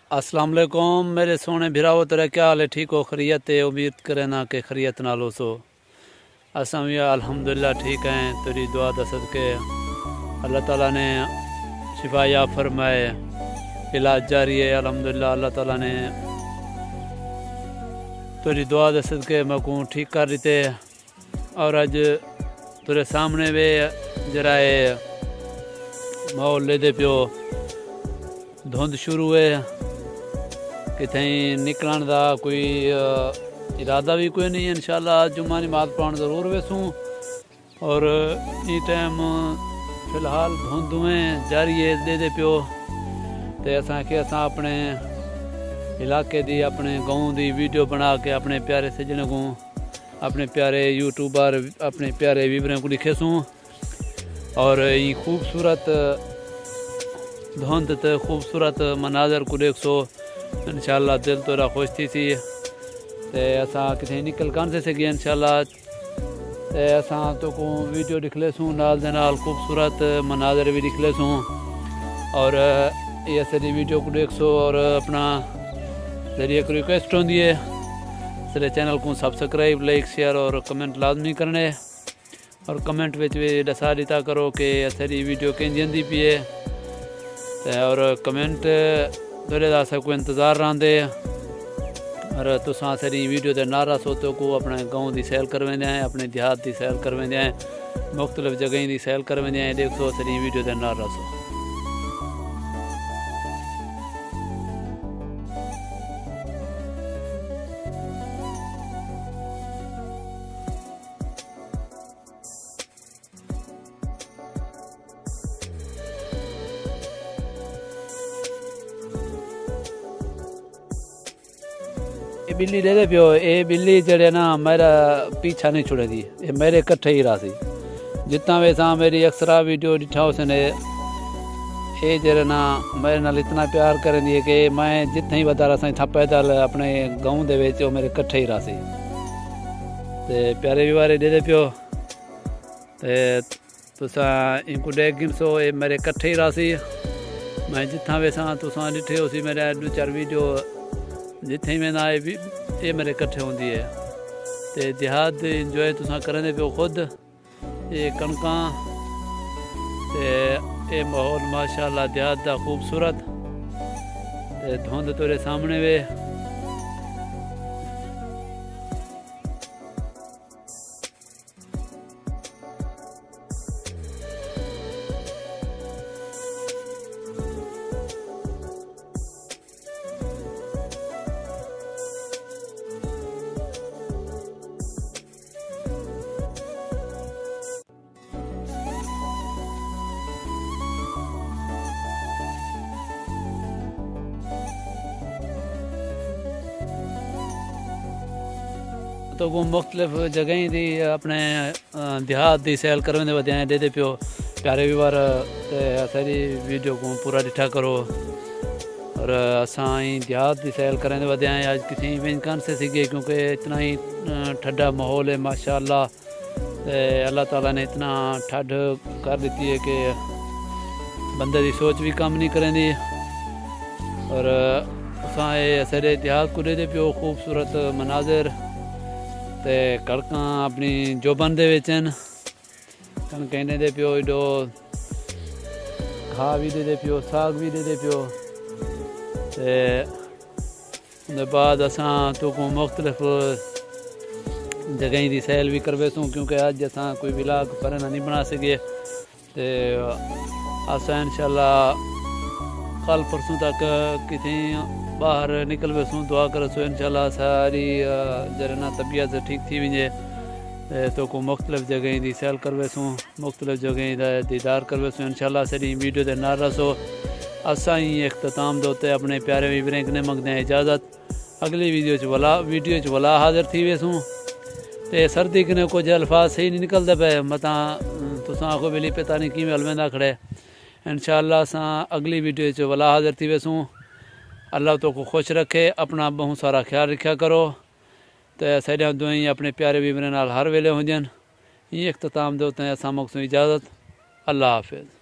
अस्सलाम वालेकुम मेरे सोने भिराओ, तेरा क्या हाल है? ठीक हो? खैरियत है? उम्मीद करे ना कि खैरियत नाल हो सो। असां भी अल्हम्दुलिल्लाह ठीक हैं। तेरी दुआ दा सदके अल्लाह ताला ने शिफा या फरमाए, इलाज जारी है अल्हम्दुलिल्लाह। अल्लाह ताला ने तेरी दुआ दा सदके मैं को ठीक कर दिते। और अज तेरे सामने वे जरा माहौल ले दे पियो, धुंध शुरू है, कितें निकलन का कोई इरादा भी कोई नहीं। इंशाल्लाह जुम्मा नमाज पढ़न ज़रूर वेसूँ। और ई टाइम फ़िलहाल धुंधुएं जारी है दे पियो। तो असां अपने इलाके दी अपने गाँव दी वीडियो बना के अपने प्यारे सजने को, अपने प्यारे यूट्यूबर, अपने प्यारे व्यूवरें को लिखेसूँ। और ये खूबसूरत धुंध तो खूबसूरत मनाजर को देख सो इंशाल्लाह दिल तोरा खुश थी सी। ते असां कितें निकल कान से सके इंशाल्लाह। ते असां तो को वीडियो दिख लेसूँ, नाल दे नाल खूबसूरत मनाजर भी दिख लेसूँ। और ये सारी वीडियो को देख सो। और अपना जरिए एक रिक्वेस्ट होती है, सारे चैनल को सब्सक्राइब, लाइक, शेयर और कमेंट लाजमी करने। और कमेंट में भी दसा दिता करो कि सारी वीडियो कहीं जंदी पी है। और कमेंट तेरे को इंतज़ार रहते। और तुसा सारी वीडियो के नारा सोतो को अपने गाँव की सैल करवेंदे हैं, अपने देहात की सैल करवेंदे हैं, मुख्तलिफ जगह की सैल करवेंदे हैं। देखो सारी वीडियो के नारा सो। बिल्ली दे पियो, ये बिल्ली जड़े ना मेरा पीछा नहीं छुड़े दी, ये मेरे कट्ठे ही रहा सी। जितना वैसा मेरी अक्सरा वीडियो दिखा उसने ये जड़े ना मेरे नाल इतना प्यार करें दी कि मैं जितना ही बता रहा था पैदल अपने गाँव दे विच मेरे कट्ठे ही रहा सी। ते प्यारे भी बारे दे पियो। ते तुसा इनको देख गिनसो, ये मेरे कट्ठे ही रहा सी। मैं जितना वैसा तुसा दिखे उसी मेरे 2-4 वीडियो जिथे ही मैंने आए भी ये मेरे कट्ठे होंगी है। तो देहात इंजॉय तुसा करें पे खुद। ये कणका ये माहौल माशाल्लाह देहात का खूबसूरत। धुंध तेरे सामने वे। तो वो मुख्तलिफ जगह थी अपने देहात की सैल करने वजह दे पियो। प्यारे भी बार सारी वीडियो को पूरा डिठा करो। और असां देहात की सैल करने वजह आज किसी वेंज कान से सीखे, क्योंकि इतना ही ठंडा माहौल है माशाल्लाह। अल्लाह ताला ने इतना ठंड कर दी है कि बंदे की सोच भी कम नहीं करेंदी। और असां सारे देहात को दे पियो खूबसूरत मनाजिर। ते कणका अपनी जोबन दे विच हन, कणकें दे पियो, एडो घाह भी दे पियो, साग भी दे पियो। ते उनके बाद असां तो को मुख्तलिफ जगह की सैल भी करवेसूँ, क्योंकि अज असां कोई व्लॉग पर नहीं बना सके। तो असां इंशाल्लाह कल परसों तक कितें बाहर निकल वेसूँ। दुआ करसो इंशाल्लाह सारी जरना तबीयत ठीक थी वजे। तो को मुख्तलिफ जगह की सैल कर वेसूँ, मुख्तलिफ जगह का दीदार कर वेसूँ इंशाल्लाह। सारी वीडियो के नाल रसो। असां ही इख्तिताम दोते अपने प्यारे व्यूवरें ने मंगते हैं इजाज़त। अगली वीडियो च वला हाजिर थी वेसूँ। तो सर्दी कने कुछ अल्फाज सही नहीं निकलते पे, मता तुसां आखो बिली पता नहीं किमें हलवेंदा खड़े। इंशाल्लाह असां अगली वीडियो च वला हाजिर थी वेसूँ। अल्लाह तो को खुश रखे, अपना बहुत सारा ख्याल रखा करो। तो सारिया दुआएं अपने प्यारे व्यूवरें नाल हर वेले हुजन। ये इख्तिताम दोते असां मुक्सों इजाज़त। अल्लाह हाफिज़।